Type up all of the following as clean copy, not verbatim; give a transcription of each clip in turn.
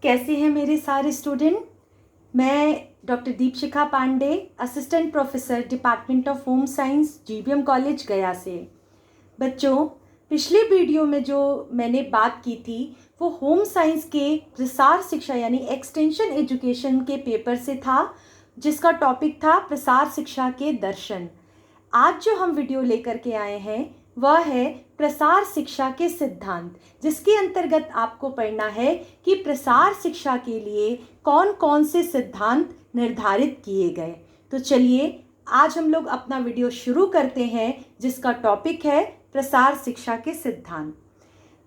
कैसे हैं मेरे सारे स्टूडेंट। मैं doctor Deepshikha Pandey, assistant professor department of home science, GBM college Gaya से। बच्चों, पिछले वीडियो में जो मैंने बात की थी वो होम साइंस के प्रसार शिक्षा यानी एक्सटेंशन एजुकेशन के पेपर से था, जिसका टॉपिक था प्रसार शिक्षा के दर्शन। आज जो हम वीडियो लेकर के आए हैं वह है प्रसार शिक्षा के सिद्धांत, जिसके अंतर्गत आपको पढ़ना है कि प्रसार शिक्षा के लिए कौन कौन से सिद्धांत निर्धारित किए गए। तो चलिए आज हम लोग अपना वीडियो शुरू करते हैं, जिसका टॉपिक है प्रसार शिक्षा के सिद्धांत।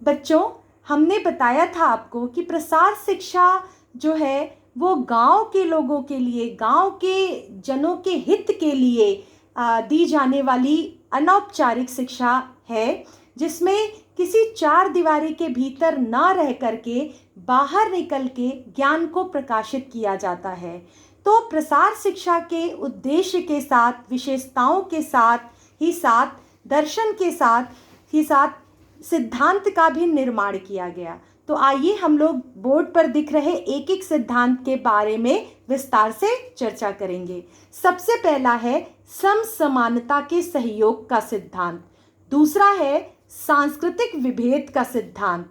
बच्चों, हमने बताया था आपको कि प्रसार शिक्षा जो है वो गांव के लोगों के लिए, गांव के जनों के हित के लिए दी जाने वाली अनौपचारिक शिक्षा है, जिसमें किसी चार दीवारी के भीतर ना रह करके बाहर निकल के ज्ञान को प्रकाशित किया जाता है। तो प्रसार शिक्षा के उद्देश्य के साथ, विशेषताओं के साथ ही साथ, दर्शन के साथ ही साथ सिद्धांत का भी निर्माण किया गया। तो आइए हम लोग बोर्ड पर दिख रहे एक एक सिद्धांत के बारे में विस्तार से चर्चा करेंगे। सबसे पहला है समसमानता के सहयोग का सिद्धांत। दूसरा है सांस्कृतिक विभेद का सिद्धांत।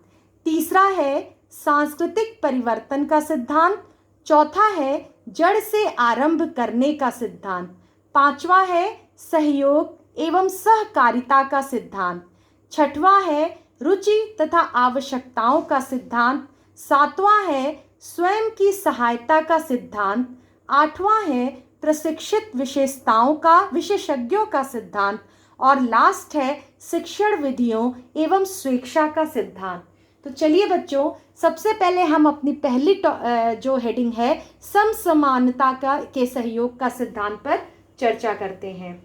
तीसरा है सांस्कृतिक परिवर्तन का सिद्धांत। चौथा है जड़ से आरंभ करने का सिद्धांत। पांचवा है सहयोग एवं सहकारिता का सिद्धांत। छठवां है रुचि तथा आवश्यकताओं का सिद्धांत। सातवां है स्वयं की सहायता का सिद्धांत। आठवां है प्रशिक्षित विशेषज्ञों का सिद्धांत। और लास्ट है शिक्षण विधियों एवं स्वेच्छा का सिद्धांत। तो चलिए बच्चों, सबसे पहले हम अपनी पहली जो हेडिंग है समसमानता के सहयोग का सिद्धांत पर चर्चा करते हैं।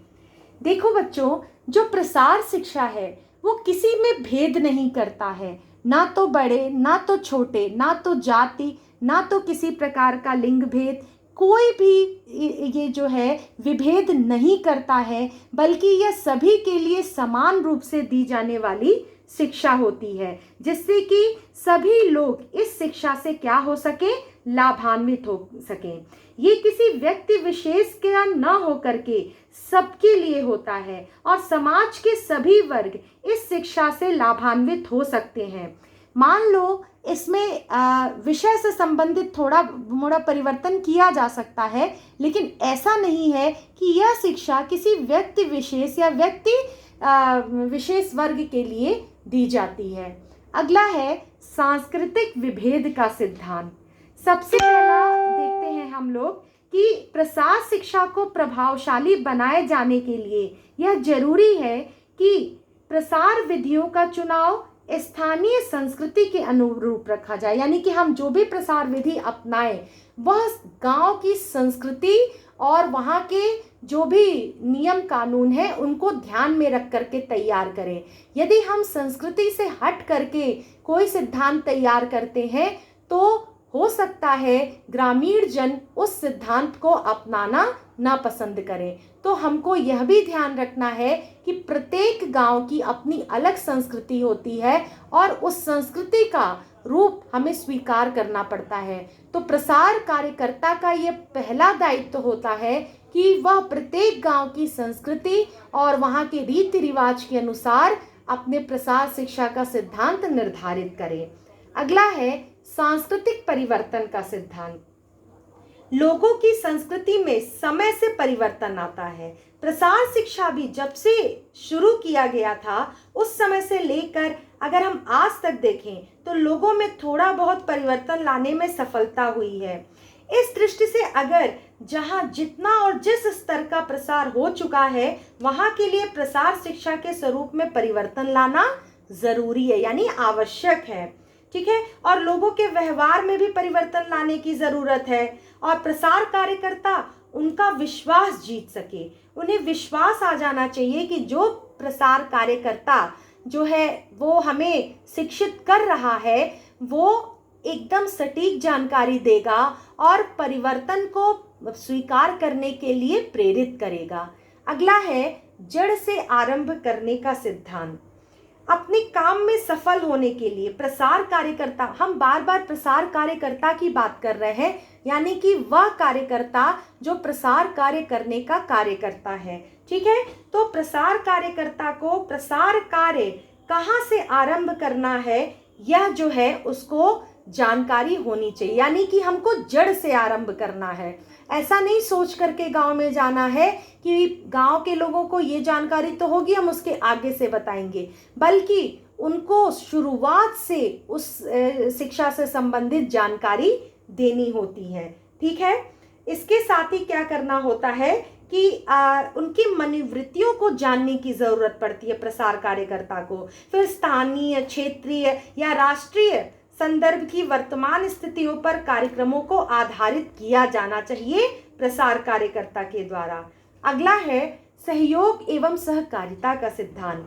देखो बच्चों, जो प्रसार शिक्षा है वो किसी में भेद नहीं करता है, ना तो बड़े ना तो छोटे, ना तो जाति, ना तो किसी प्रकार का लिंग भेद, कोई भी ये जो है विभेद नहीं करता है, बल्कि यह सभी के लिए समान रूप से दी जाने वाली शिक्षा होती है, जिससे कि सभी लोग इस शिक्षा से क्या हो सके, लाभान्वित हो सके। ये किसी व्यक्ति विशेष का न हो करके सबके लिए होता है और समाज के सभी वर्ग इस शिक्षा से लाभान्वित हो सकते हैं। मान लो इसमें विषय से संबंधित थोड़ा मोड़ा परिवर्तन किया जा सकता है, लेकिन ऐसा नहीं है कि यह शिक्षा किसी व्यक्ति विशेष या व्यक्ति विशेष वर्ग के लिए दी जाती है। अगला है सांस्कृतिक विभेद का सिद्धांत। सबसे पहला देखते हैं हम लोग कि प्रसार शिक्षा को प्रभावशाली बनाए जाने के लिए यह जरूरी है कि प्रसार विधियों का चुनाव स्थानीय संस्कृति के अनुरूप रखा जाए, यानी कि हम जो भी प्रसार विधि अपनाएं वह गांव की संस्कृति और वहाँ के जो भी नियम कानून है उनको ध्यान में रख करके तैयार करें। यदि हम संस्कृति से हट करके कोई सिद्धांत तैयार करते हैं तो हो सकता है ग्रामीण जन उस सिद्धांत को अपनाना ना पसंद करें। तो हमको यह भी ध्यान रखना है कि प्रत्येक गांव की अपनी अलग संस्कृति होती है और उस संस्कृति का रूप हमें स्वीकार करना पड़ता है। तो प्रसार कार्यकर्ता का यह पहला दायित्व होता है कि वह प्रत्येक गांव की संस्कृति और वहाँ के रीति रिवाज के अनुसार अपने प्रसार शिक्षा का सिद्धांत निर्धारित करें। अगला है सांस्कृतिक परिवर्तन का सिद्धांत। लोगों की संस्कृति में समय से परिवर्तन आता है। प्रसार शिक्षा भी जब से शुरू किया गया था उस समय से लेकर अगर हम आज तक देखें तो लोगों में थोड़ा बहुत परिवर्तन लाने में सफलता हुई है। इस दृष्टि से अगर जहां जितना और जिस स्तर का प्रसार हो चुका है वहां के लिए प्रसार शिक्षा के स्वरूप में परिवर्तन लाना जरूरी है, यानी आवश्यक है। ठीक है, और लोगों के व्यवहार में भी परिवर्तन लाने की जरूरत है और प्रसार कार्यकर्ता उनका विश्वास जीत सके। उन्हें विश्वास आ जाना चाहिए कि जो प्रसार कार्यकर्ता जो है वो हमें शिक्षित कर रहा है वो एकदम सटीक जानकारी देगा और परिवर्तन को स्वीकार करने के लिए प्रेरित करेगा। अगला है जड़ से आरंभ करने का सिद्धांत। अपने काम में सफल होने के लिए प्रसार कार्यकर्ता, हम बार बार प्रसार कार्यकर्ता की बात कर रहे हैं, यानी कि वह कार्यकर्ता जो प्रसार कार्य करने का कार्य करता है। ठीक है, तो प्रसार कार्यकर्ता को प्रसार कार्य कहाँ से आरंभ करना है, यह जो है उसको जानकारी होनी चाहिए, यानी कि हमको जड़ से आरंभ करना है। ऐसा नहीं सोच करके गांव में जाना है कि गांव के लोगों को ये जानकारी तो होगी, हम उसके आगे से बताएंगे, बल्कि उनको शुरुआत से उस शिक्षा से संबंधित जानकारी देनी होती है। ठीक है, इसके साथ ही क्या करना होता है कि उनकी मनोवृत्तियों को जानने की ज़रूरत पड़ती है प्रसार कार्यकर्ता को। फिर स्थानीय, क्षेत्रीय या राष्ट्रीय संदर्भ की वर्तमान स्थितियों पर कार्यक्रमों को आधारित किया जाना चाहिए प्रसार कार्यकर्ता के द्वारा। अगला है सहयोग एवं सहकारिता का सिद्धांत।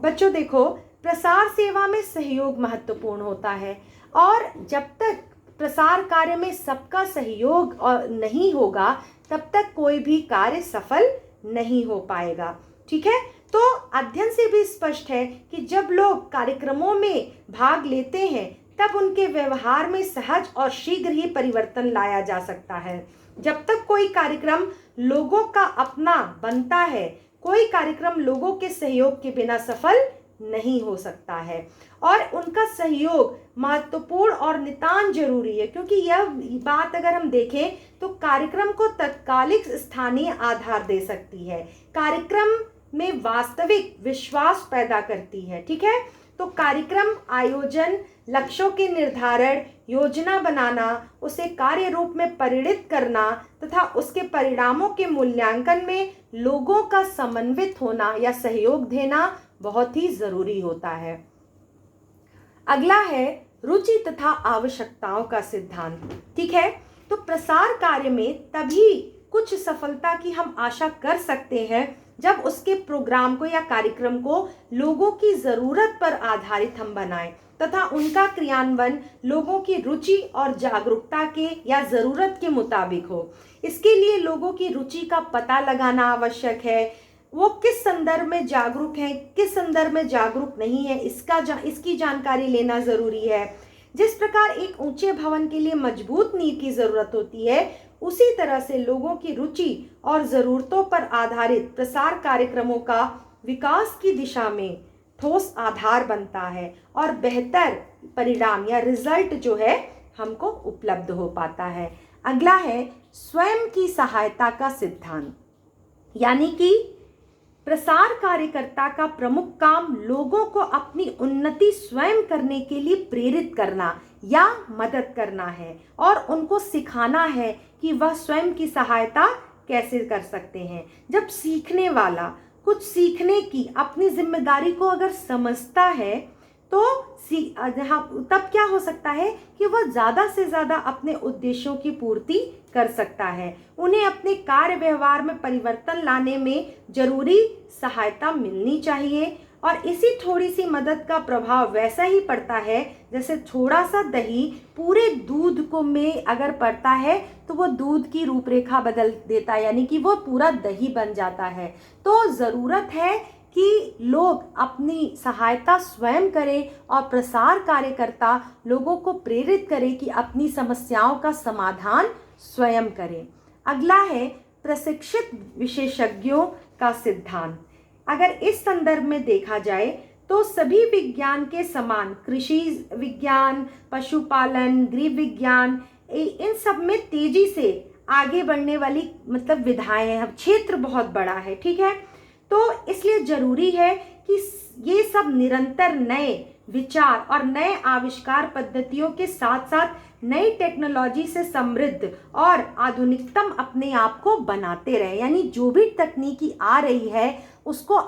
बच्चों देखो, प्रसार सेवा में सहयोग महत्वपूर्ण होता है, और जब तक प्रसार कार्य में सबका सहयोग नहीं होगा तब तक कोई भी कार्य सफल नहीं हो पाएगा। ठीक है, तो अध्ययन से भी स्पष्ट है कि जब लोग कार्यक्रमों में भाग लेते हैं तब उनके व्यवहार में सहज और शीघ्र ही परिवर्तन लाया जा सकता है। जब तक कोई कार्यक्रम लोगों का अपना बनता है, कोई कार्यक्रम लोगों के सहयोग के बिना सफल नहीं हो सकता है, और उनका सहयोग महत्वपूर्ण और नितांत जरूरी है, क्योंकि यह बात अगर हम देखें तो कार्यक्रम को तत्कालिक स्थानीय आधार दे सकती है, कार्यक्रम में वास्तविक विश्वास पैदा करती है। ठीक है, तो कार्यक्रम आयोजन, लक्ष्यों के निर्धारण, योजना बनाना, उसे कार्य रूप में परिणित करना तथा उसके परिणामों के मूल्यांकन में लोगों का समन्वित होना या सहयोग देना बहुत ही जरूरी होता है। अगला है रुचि तथा आवश्यकताओं का सिद्धांत। ठीक है, तो प्रसार कार्य में तभी कुछ सफलता की हम आशा कर सकते हैं जब उसके प्रोग्राम को या कार्यक्रम को लोगों की ज़रूरत पर आधारित हम बनाएं तथा उनका क्रियान्वयन लोगों की रुचि और जागरूकता के या ज़रूरत के मुताबिक हो। इसके लिए लोगों की रुचि का पता लगाना आवश्यक है, वो किस संदर्भ में जागरूक हैं, किस संदर्भ में जागरूक नहीं है, इसकी जानकारी लेना ज़रूरी है। जिस प्रकार एक ऊंचे भवन के लिए मजबूत नींव की ज़रूरत होती है, उसी तरह से लोगों की रुचि और ज़रूरतों पर आधारित प्रसार कार्यक्रमों का विकास की दिशा में ठोस आधार बनता है और बेहतर परिणाम या रिजल्ट जो है हमको उपलब्ध हो पाता है। अगला है स्वयं की सहायता का सिद्धांत, यानी कि प्रसार कार्यकर्ता का प्रमुख काम लोगों को अपनी उन्नति स्वयं करने के लिए प्रेरित करना या मदद करना है, और उनको सिखाना है कि वह स्वयं की सहायता कैसे कर सकते हैं। जब सीखने वाला कुछ सीखने की अपनी जिम्मेदारी को अगर समझता है तो तब क्या हो सकता है कि वह ज़्यादा से ज़्यादा अपने उद्देश्यों की पूर्ति कर सकता है। उन्हें अपने कार्य व्यवहार में परिवर्तन लाने में जरूरी सहायता मिलनी चाहिए, और इसी थोड़ी सी मदद का प्रभाव वैसा ही पड़ता है जैसे थोड़ा सा दही पूरे दूध को में अगर पड़ता है तो वो दूध की रूपरेखा बदल देता है, यानी कि वो पूरा दही बन जाता है। तो ज़रूरत है कि लोग अपनी सहायता स्वयं करें और प्रसार कार्यकर्ता लोगों को प्रेरित करें कि अपनी समस्याओं का समाधान स्वयं करें। अगला है प्रशिक्षित विशेषज्ञों का सिद्धांत। अगर इस संदर्भ में देखा जाए तो सभी विज्ञान के समान कृषि विज्ञान, पशुपालन, गृह विज्ञान, इन सब में तेजी से आगे बढ़ने वाली मतलब विधाएं हैं, क्षेत्र बहुत बड़ा है। ठीक है, तो इसलिए जरूरी है कि ये सब निरंतर नए विचार और नए आविष्कार पद्धतियों के साथ साथ नई टेक्नोलॉजी से समृद्ध और आधुनिकतम अपने आप को बनाते रहे, यानी जो भी तकनीकी आ रही है उसको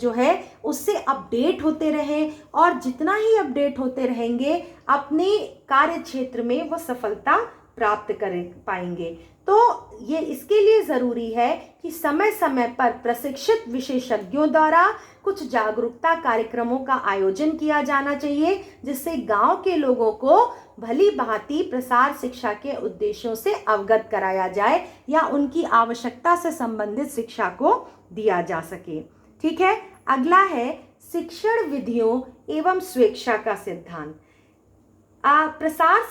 जो है उससे अपडेट होते रहें, और जितना ही अपडेट होते रहेंगे अपने कार्य क्षेत्र में वो सफलता प्राप्त कर पाएंगे। तो ये इसके लिए ज़रूरी है कि समय समय पर प्रशिक्षित विशेषज्ञों द्वारा कुछ जागरूकता कार्यक्रमों का आयोजन किया जाना चाहिए, जिससे गांव के लोगों को भली भांति प्रसार शिक्षा के उद्देश्यों से अवगत कराया जाए या उनकी आवश्यकता से संबंधित शिक्षा को दिया जा सके। ठीक है, अगला है शिक्षण विधियों एवं स्वेच्छा का सिद्धांत। प्रसार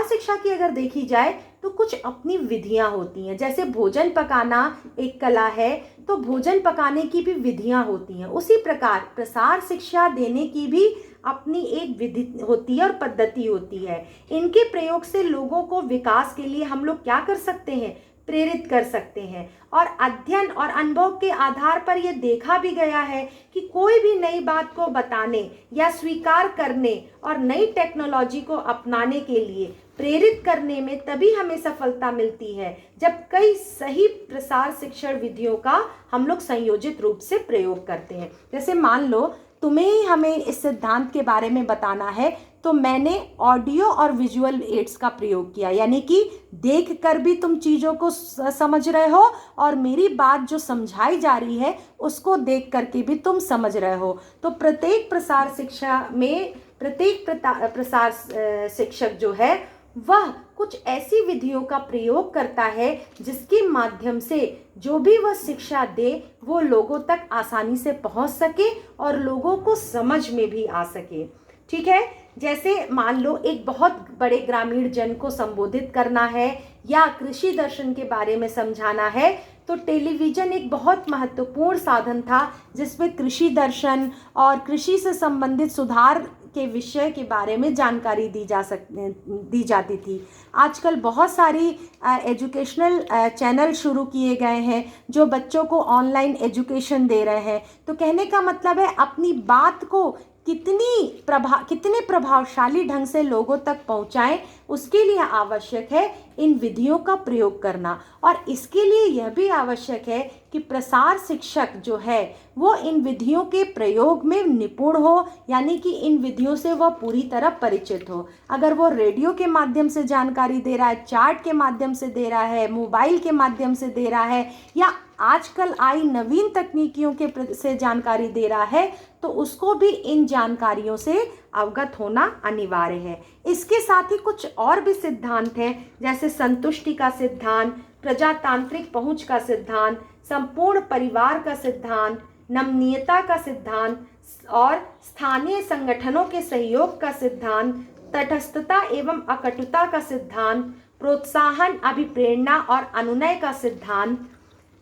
शिक्षा की अगर देखी जाए तो कुछ अपनी विधियां होती हैं। जैसे भोजन पकाना एक कला है, तो भोजन पकाने की भी विधियां होती हैं। उसी प्रकार प्रसार शिक्षा देने की भी अपनी एक विधि होती है और पद्धति होती है। इनके प्रयोग से लोगों को विकास के लिए हम लोग क्या कर सकते हैं, प्रेरित कर सकते हैं। और अध्ययन और अनुभव के आधार पर यह देखा भी गया है कि कोई भी नई बात को बताने या स्वीकार करने और नई टेक्नोलॉजी को अपनाने के लिए प्रेरित करने में तभी हमें सफलता मिलती है जब कई सही प्रसार शिक्षण विधियों का हम लोग संयोजित रूप से प्रयोग करते हैं। जैसे मान लो तुम्हें ही हमें इस सिद्धांत के बारे में बताना है, तो मैंने ऑडियो और विजुअल एड्स का प्रयोग किया, यानी कि देखकर भी तुम चीज़ों को समझ रहे हो और मेरी बात जो समझाई जा रही है उसको देख करके भी तुम समझ रहे हो। तो प्रत्येक प्रसार शिक्षा में प्रत्येक प्रसार शिक्षक जो है वह कुछ ऐसी विधियों का प्रयोग करता है जिसके माध्यम से जो भी वह शिक्षा दे वो लोगों तक आसानी से पहुंच सके और लोगों को समझ में भी आ सके। ठीक है, जैसे मान लो एक बहुत बड़े ग्रामीण जन को संबोधित करना है या कृषि दर्शन के बारे में समझाना है, तो टेलीविज़न एक बहुत महत्वपूर्ण साधन था जिसमें कृषि दर्शन और कृषि से संबंधित सुधार के विषय के बारे में जानकारी दी जाती थी। आजकल बहुत सारी एजुकेशनल चैनल शुरू किए गए हैं जो बच्चों को ऑनलाइन एजुकेशन दे रहे हैं। तो कहने का मतलब है अपनी बात को कितने प्रभावशाली ढंग से लोगों तक पहुंचाएं, उसके लिए आवश्यक है इन विधियों का प्रयोग करना। और इसके लिए यह भी आवश्यक है कि प्रसार शिक्षक जो है वो इन विधियों के प्रयोग में निपुण हो, यानी कि इन विधियों से वह पूरी तरह परिचित हो। अगर वो रेडियो के माध्यम से जानकारी दे रहा है, चार्ट के माध्यम से दे रहा है, मोबाइल के माध्यम से दे रहा है या आजकल आई नवीन तकनीकियों से जानकारी दे रहा है, तो उसको भी इन जानकारियों से अवगत होना अनिवार्य है। इसके साथ ही कुछ और भी सिद्धांत हैं, जैसे संतुष्टि का सिद्धांत, प्रजातांत्रिक पहुंच का सिद्धांत, संपूर्ण परिवार का सिद्धांत, नमनीयता का सिद्धांत और स्थानीय संगठनों के सहयोग का सिद्धांत, तटस्थता एवं अकटुता का सिद्धांत, प्रोत्साहन, अभिप्रेरणा और अनुनय का सिद्धांत,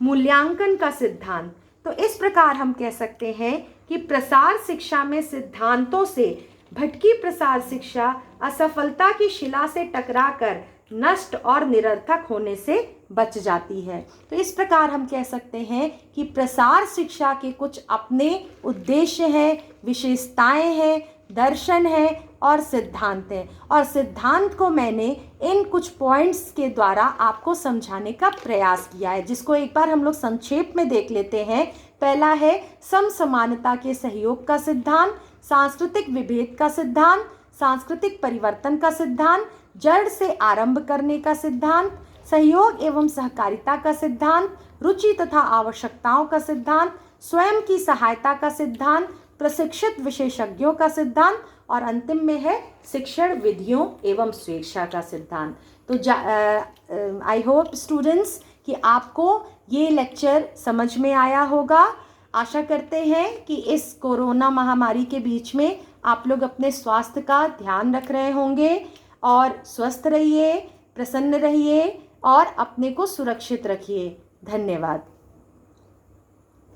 मूल्यांकन का सिद्धांत। तो इस प्रकार हम कह सकते हैं कि प्रसार शिक्षा में सिद्धांतों से भटकी प्रसार शिक्षा असफलता की शिला से टकराकर नष्ट और निरर्थक होने से बच जाती है। तो इस प्रकार हम कह सकते हैं कि प्रसार शिक्षा के कुछ अपने उद्देश्य हैं, विशेषताएं हैं, दर्शन है और सिद्धांत है। और सिद्धांत को मैंने इन कुछ पॉइंट्स के द्वारा आपको समझाने का प्रयास किया है, जिसको एक बार हम लोग संक्षेप में देख लेते हैं। पहला है समसमानता के सहयोग का सिद्धांत, सांस्कृतिक विभेद का सिद्धांत, सांस्कृतिक परिवर्तन का सिद्धांत, जड़ से आरंभ करने का सिद्धांत, सहयोग एवं सहकारिता का सिद्धांत, रुचि तथा आवश्यकताओं का सिद्धांत, स्वयं की सहायता का सिद्धांत, प्रशिक्षित विशेषज्ञों का सिद्धांत और अंतिम में है शिक्षण विधियों एवं स्वेच्छा का सिद्धांत। तो आई होप स्टूडेंट्स कि आपको ये लेक्चर समझ में आया होगा। आशा करते हैं कि इस कोरोना महामारी के बीच में आप लोग अपने स्वास्थ्य का ध्यान रख रहे होंगे और स्वस्थ रहिए, प्रसन्न रहिए और अपने को सुरक्षित रखिए। धन्यवाद।